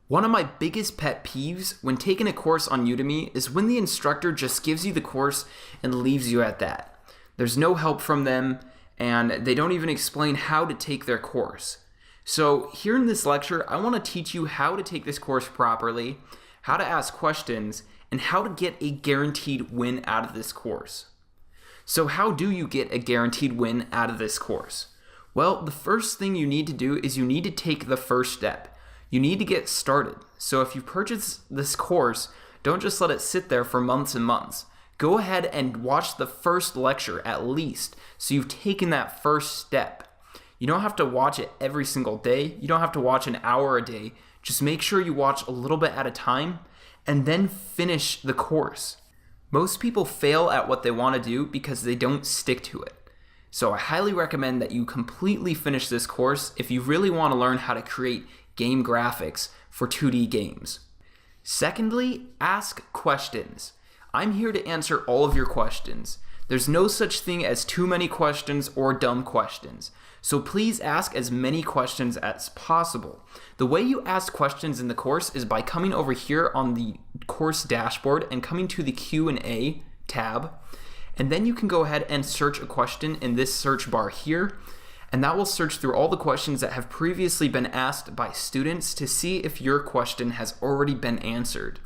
One of my biggest pet peeves when taking a course on Udemy is when the instructor just gives you the course and leaves you at that. There's no help from them, and they don't even explain how to take their course. So here in this lecture, I want to teach you how to take this course properly, how to ask questions, and how to get a guaranteed win out of this course. So how do you get a guaranteed win out of this course? Well, the first thing you need to do is you need to take the first step. You need to get started. So if you purchase this course, don't just let it sit there for months and months. Go ahead and watch the first lecture at least, so you've taken that first step. You don't have to watch it every single day. You don't have to watch an hour a day. Just make sure you watch a little bit at a time and then finish the course. Most people fail at what they want to do because they don't stick to it. So I highly recommend that you completely finish this course if you really want to learn how to create game graphics for 2D games. Secondly, ask questions. I'm here to answer all of your questions. There's no such thing as too many questions or dumb questions. So please ask as many questions as possible. The way you ask questions in the course is by coming over here on the course dashboard and coming to the Q&A tab. And then you can go ahead and search a question in this search bar here. And that will search through all the questions that have previously been asked by students to see if your question has already been answered.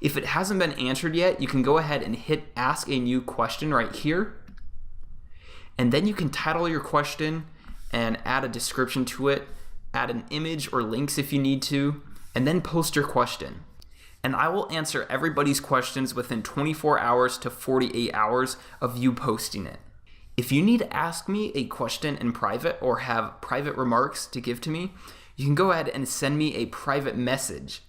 If it hasn't been answered yet, you can go ahead and hit Ask a New Question right here. And then you can title your question and add a description to it, add an image or links if you need to, and then post your question. And I will answer everybody's questions within 24 hours to 48 hours of you posting it. If you need to ask me a question in private or have private remarks to give to me, you can go ahead and send me a private message.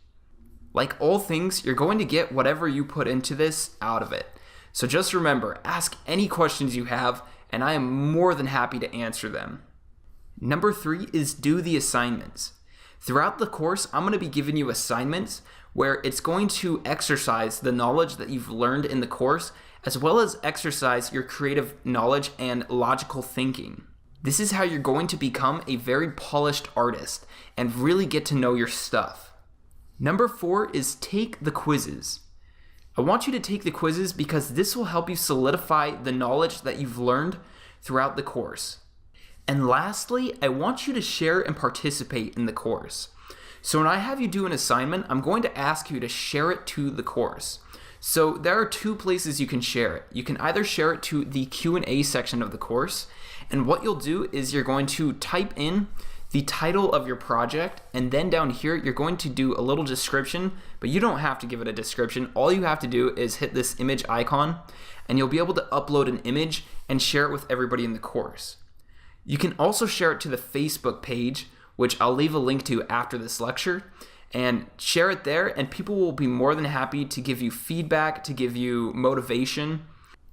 Like all things, you're going to get whatever you put into this out of it. So just remember, ask any questions you have, and I am more than happy to answer them. Number 3 is do the assignments. Throughout the course, I'm going to be giving you assignments where it's going to exercise the knowledge that you've learned in the course, as well as exercise your creative knowledge and logical thinking. This is how you're going to become a very polished artist and really get to know your stuff. Number 4 is take the quizzes. I want you to take the quizzes because this will help you solidify the knowledge that you've learned throughout the course. And lastly, I want you to share and participate in the course. So when I have you do an assignment, I'm going to ask you to share it to the course. So there are 2 places you can share it. You can either share it to the Q&A section of the course, and what you'll do is you're going to type in the title of your project, and then down here you're going to do a little description, but you don't have to give it a description. All you have to do is hit this image icon, and you'll be able to upload an image and share it with everybody in the course. You can also share it to the Facebook page, which I'll leave a link to after this lecture, and share it there, and people will be more than happy to give you feedback, to give you motivation.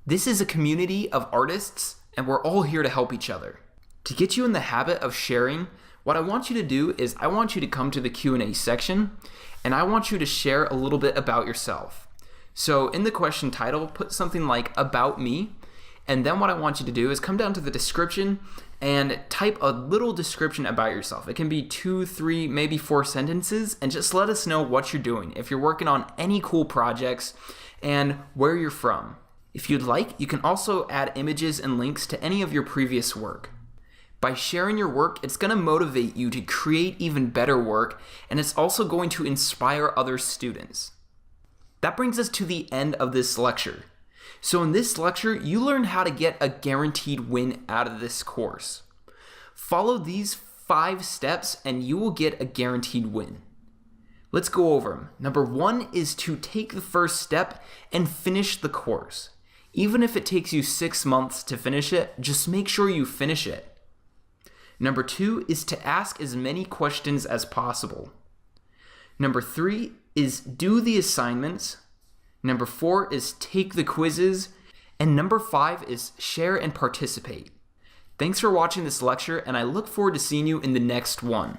This is a community of artists, and we're all here to help each other. To get you in the habit of sharing, what I want you to do is I want you to come to the Q&A section, and I want you to share a little bit about yourself. So in the question title, put something like "About Me," and then what I want you to do is come down to the description and type a little description about yourself. It can be 2, 3, maybe 4 sentences, and just let us know what you're doing, if you're working on any cool projects, and where you're from. If you'd like, you can also add images and links to any of your previous work. By sharing your work, it's going to motivate you to create even better work, and it's also going to inspire other students. That brings us to the end of this lecture. So in this lecture, you learned how to get a guaranteed win out of this course. Follow these 5 steps and you will get a guaranteed win. Let's go over them. Number 1 is to take the first step and finish the course. Even if it takes you 6 months to finish it, just make sure you finish it. Number 2 is to ask as many questions as possible. Number 3 is do the assignments. Number 4 is take the quizzes. And number 5 is share and participate. Thanks for watching this lecture, and I look forward to seeing you in the next one.